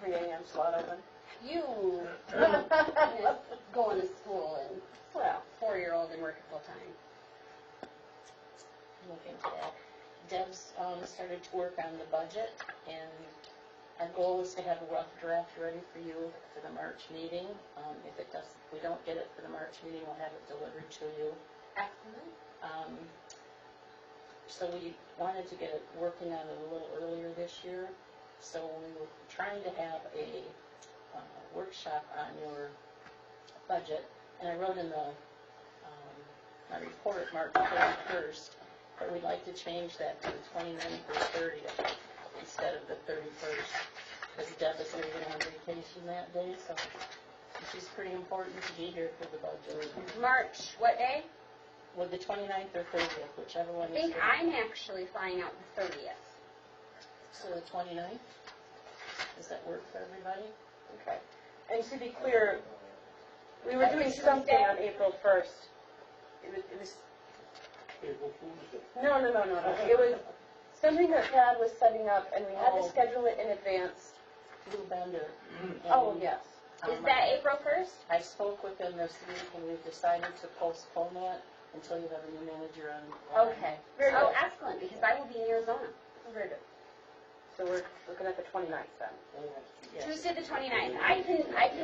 3 a.m. slot open? You going to school and, Well, 4-year-old and working full-time. Look into that. Deb's started to work on the budget, and our goal is to have a rough draft ready for you for the March meeting. If we don't get it for the March meeting, we'll have it delivered to you. Excellent. So we wanted to get it working on it a little earlier this year. So we were trying to have a workshop on your budget, and I wrote in my report March 31st, but we'd like to change that to the 29th or 30th instead of the 31st, because Deb is leaving on vacation that day, so she's pretty important to be here for the budget. March, what day? Well, the 29th or 30th, whichever one I think is I'm actually flying out the 30th. So the 29th? Does that work for everybody? okay. And to be clear, we were doing something on April 1st. It was April Fool's Day. no. It was something that Tad was setting up, and we had to schedule it in advance. Lou Bender. Oh, yes. Is that April 1st? I spoke with them this week, and we've decided to postpone that until you have a new manager on. Okay. Oh, excellent, because I will be in Arizona. Very good. So we're looking at the 29th then. Yes. Tuesday the 29th. I can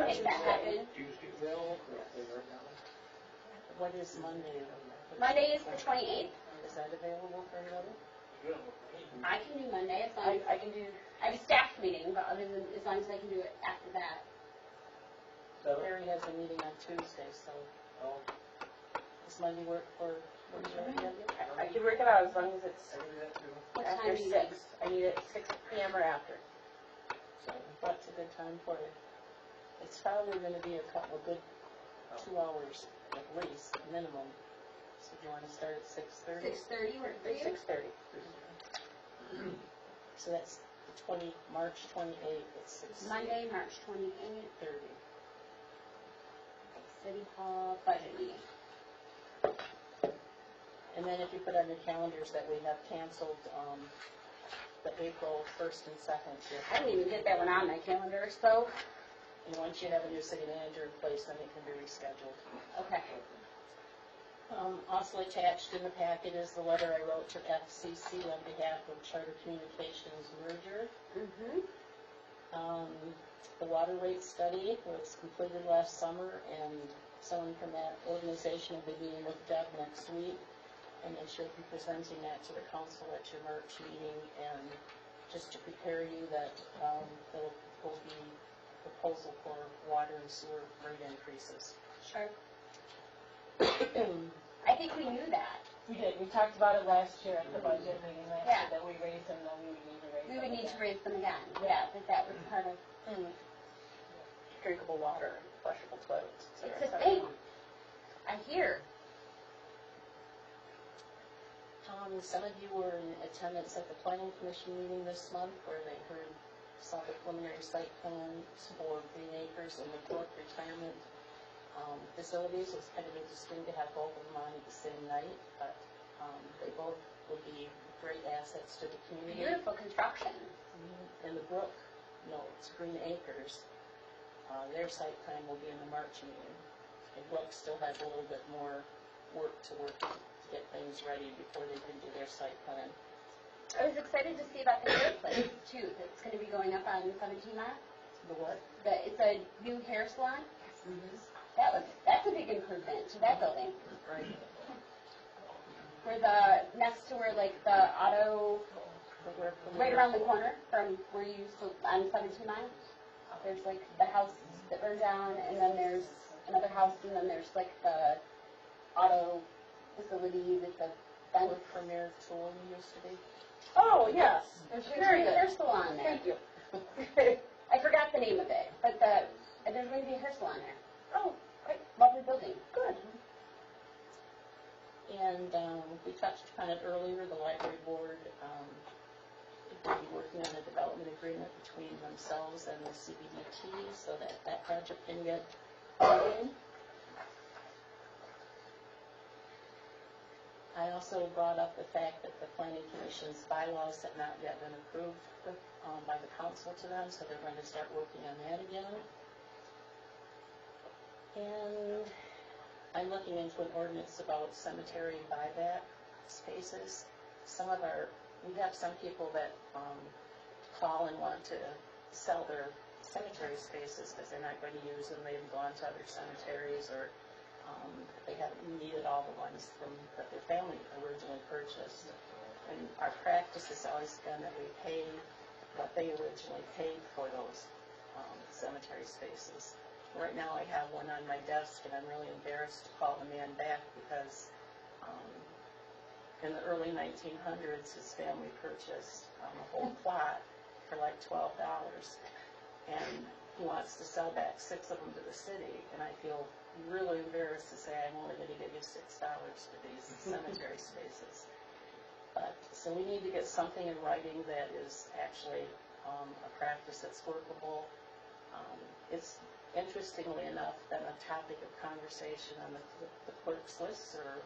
make that happen. Tuesday available? What is Monday? Monday is the 28th. Is that available for anybody? I can do Monday. As long as I can do. I have a staff meeting, but other than as long as I can do it after that. Larry has a meeting on Tuesday, so does Monday work for I can work it out as long as it's What after time do you 6. I need it 6 p.m. or after. So what's a good time for you? It's probably going to be a good 2 hours at least, minimum. So do you want to start at 6:30? 6:30 work for you? 6:30. So that's the March 28th at 6:30. Monday, March 28th, City Hall budget meeting. And then if you put on your calendars that we have canceled the April 1st and 2nd. I didn't even get that one on my calendar, so. And once you have a new city manager in place, then it can be rescheduled. Okay. Also attached in the packet is the letter I wrote to FCC on behalf of Charter Communications merger. The water rate study was completed last summer, and someone from that organization will be meeting with Deb next week, and they should be presenting that to the council at your March meeting, and just to prepare you that there will be a proposal for water and sewer rate increases. Sure. I think we knew that. We did. We talked about it last year at the budget meeting last year, that we raised them, that we would need to raise them. We would need to raise them again. Yeah, that was part of. Drinkable water, flushable toilets, etc. It's a thing. I hear. Some of you were in attendance at the Planning Commission meeting this month where they saw the preliminary site plans for Green Acres and the Brook Retirement facilities. It was kind of interesting to have both of them on at the same night, but they both will be great assets to the community. Beautiful construction. And the Brook, it's Green Acres. Their site plan will be in the March meeting. And Brook still has a little bit more work to get things ready before they can do their site plan. I was excited to see about the hair place too. That's going to be going up on 17 Mile. The what? It's a new hair salon. That's a big improvement to that building. Right. Next to where like the auto, right around the corner from where you used to on 17 Mile. There's like the house that burned down, and then there's another house, and then there's like the auto facility with the fence. Where Premier Tooling used to be. Oh, yes. There's Very a good. hair salon there. Thank you. I forgot the name of it, but there's going to be a hair salon there. Oh, great. Lovely building. Good. And we touched upon it earlier, the library board will be working on a development agreement between themselves and the CBDT so that project can get moving. I also brought up the fact that the Planning Commission's bylaws had not yet been approved by the council to them, so they're going to start working on that again. And I'm looking into an ordinance about cemetery buyback spaces. We have some people that call and want to sell their cemetery spaces because they're not going to use them. They've gone to other cemeteries, or they haven't needed all the ones that their family originally purchased. And our practice has always been that we pay what they originally paid for those cemetery spaces. Right now I have one on my desk, and I'm really embarrassed to call the man back because in the early 1900s his family purchased a whole plot for like $12, and he wants to sell back 6 of them to the city, and I feel really embarrassed to say I'm only going to give you $6 for these cemetery spaces. But so we need to get something in writing that is actually a practice that's workable. It's interestingly enough been a topic of conversation on the clerk's listserv,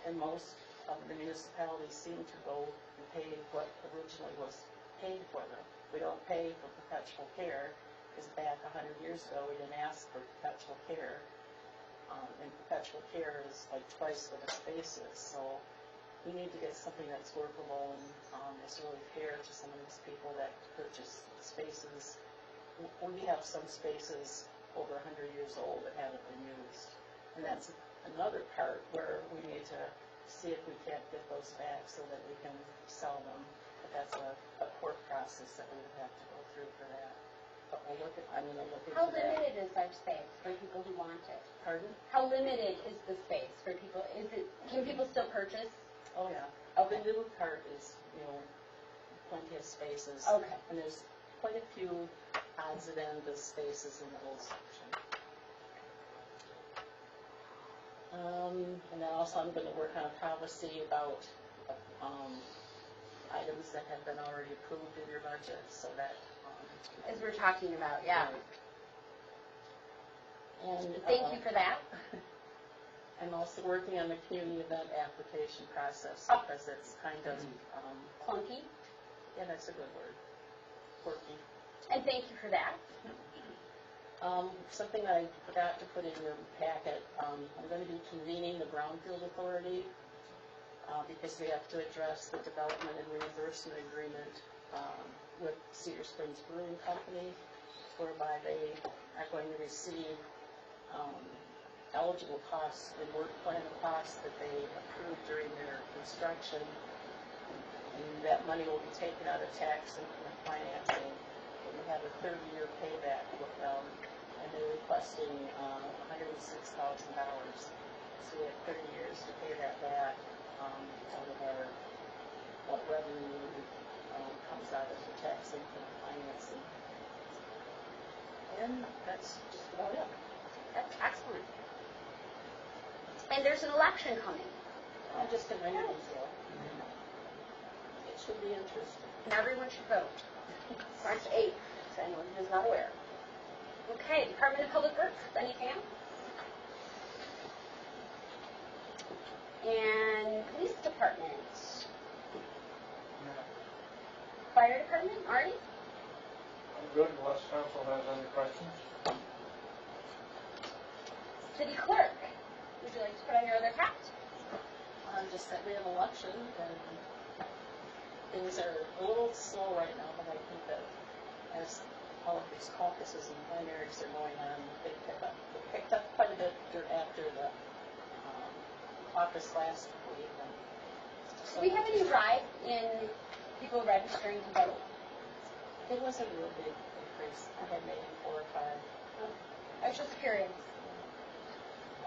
and most of the municipalities seem to go and pay what originally was paid for them. We don't pay for perpetual care, because back 100 years ago we didn't ask for perpetual care, and perpetual care is like twice what a space is. So we need to get something that's workable and is really fair to some of these people that purchase spaces. We have some spaces over 100 years old that haven't been used, and that's another part where we need to see if we can't get those back so that we can sell them. But that's a court process that we would have to go through for that. But I'm going to look into How that. limited is our space for people who want it? Pardon? How limited is the space for people? Can people still purchase? Oh, yeah. Okay. The new part is, plenty of spaces. Okay. And there's quite a few odds and ends of spaces in the old section. And then also I'm going to work on a policy about items that have been already approved in your budget, so that As we're talking about, yeah. And Thank you for that. I'm also working on the community event application process because it's kind of Clunky. yeah, that's a good word. Quirky. And thank you for that. Something I forgot to put in your packet, I'm going to be convening the Brownfield Authority because we have to address the development and reimbursement agreement with Cedar Springs Brewing Company, whereby they are going to receive eligible costs and work plan costs that they approved during their construction, and that money will be taken out of tax and financing. And we have a 30-year payback with them, and they're requesting $106,000. So we have 30 years to pay that back out of our what revenue comes out of the tax and financing. And that's just about it. That's excellent. And there's an election coming. Just a minor detail. It should be interesting. And everyone should vote. March 8th, if anyone is not aware. Okay, Department of Public Works, anything else? And Police Department. Fire Department, Marty? I'm good unless council has any questions. City Clerk, would you like to put on your other hat? Just that we have election, and things are a little slow right now, but I think that as all of these caucuses and primaries are going on, they picked up quite a bit after the caucus last week. Do we have any rise in people registering to vote? It was a real big increase. I had maybe 4 or 5. I was just curious.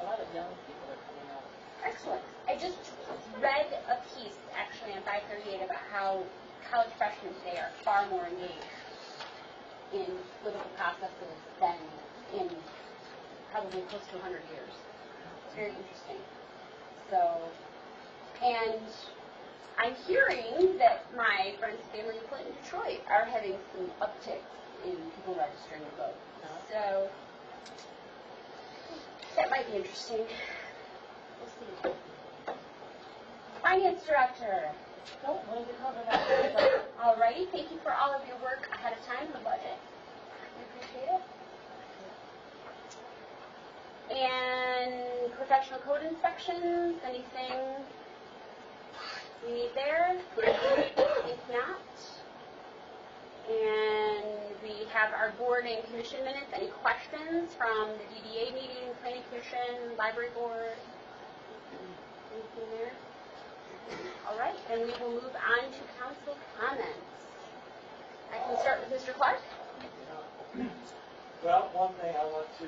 A lot of young people are coming out. Excellent. I just read a piece, actually, on 538 about how college freshmen today are far more engaged in political processes than in probably close to 100 years. It's very interesting. So, and I'm hearing that my friends and family in Clinton, Detroit are having some upticks in people registering to vote. So, that might be interesting. We'll see. Finance Director. Nope, wanted to cover that. Alrighty, thank you for all of your work ahead of time in the budget. We appreciate it. And professional code inspections, anything you need there? If not. And we have our board and commission minutes. Any questions from the DDA meeting, planning commission, library board? Anything there? All right, and we will move on to council comments. I can start with Mr. Clark. Well, one thing I want to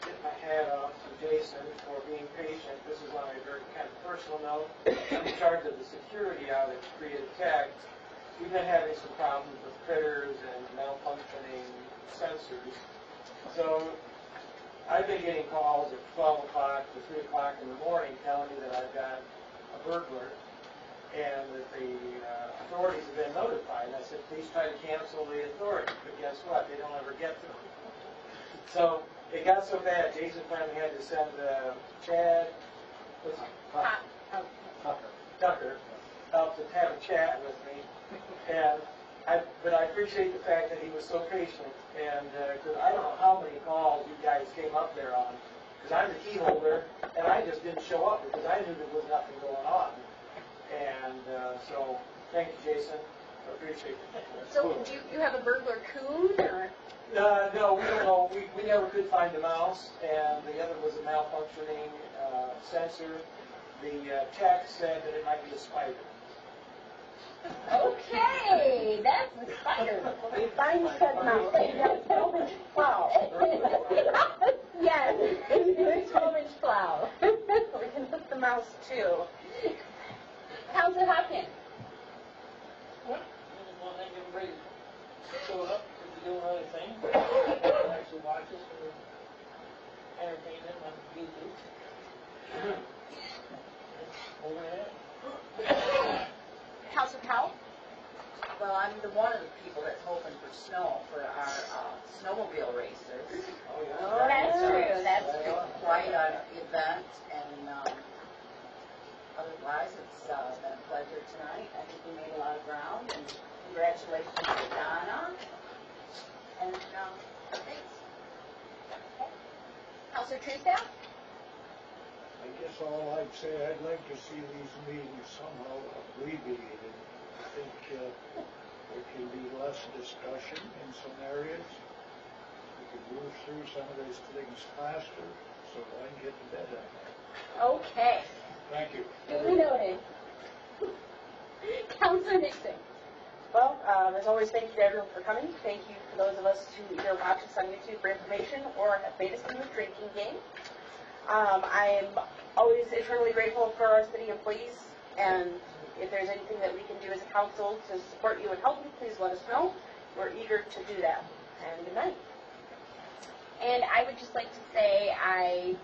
get my hat off to Jason for being patient. This is on a very kind of personal note. I'm in charge of the security out at Creative Tech. We've been having some problems with critters and malfunctioning sensors. So I've been getting calls at 12 o'clock to 3 o'clock in the morning telling me that I've got a burglar and that the authorities have been notified. And I said, please try to cancel the authority. But guess what? They don't ever get to them. So it got so bad, Jason finally had to send Chad, what's his name? Tucker, out to have a chat with me. And but I appreciate the fact that he was so patient. And because I don't know how many calls you guys came up there on. Because I'm the key holder, and I just didn't show up because I knew there was nothing going on. And so, thank you, Jason. I appreciate it. So do you have a burglar coon or? No, we don't know. We never could find the mouse, and the other was a malfunctioning sensor. The tech said that it might be a spider. Okay, that's the spider. We find said mouse. You got a 12-inch plow. Yes, it's 12-inch plow. We can put the mouse too. Councilor Hopkins. I just want to thank everybody that showed up for doing other things. Actually watch us for entertainment on YouTube. Over there. Councilor Powell. Well, I'm one of the people that's hoping for snow for our snowmobile races. Oh, that's true, that's It's true. quite an event, and otherwise, it's been a pleasure tonight. I think we made a lot of ground, and congratulations to Donna. And thanks. Councilor Truesdale. I guess all I'd say, I'd like to see these meetings somehow abbreviated. I think there can be less discussion in some areas. We could move through some of these things faster so I can get to bed at night. Okay. Thank you. Duly noted. Councilor Nixon. Well, as always, thank you to everyone for coming. Thank you for those of us who either watch us on YouTube for information or have made us in the drinking game. I am always eternally grateful for our city employees, and if there's anything that we can do as a council to support you and help you, please let us know. We're eager to do that. And good night. And I would just like to say I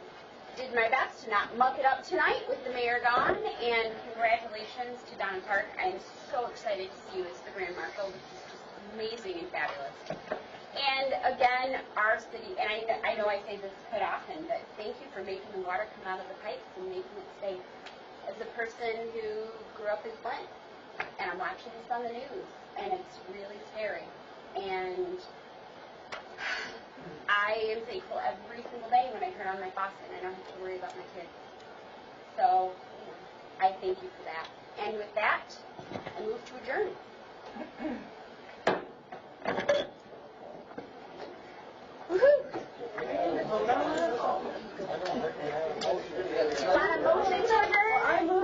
did my best to not muck it up tonight with the mayor gone, and congratulations to Don Park. I'm so excited to see you as the Grand Marshal. This is just amazing and fabulous. And again, our city, and I know I say this quite often, but thank you for making the water come out of the pipes and making it safe. As a person who grew up in Flint, and I'm watching this on the news, and it's really scary. And I am thankful every single day when I turn on my faucet and I don't have to worry about my kids. So, I thank you for that. And with that, I move to adjourn. Woohoo!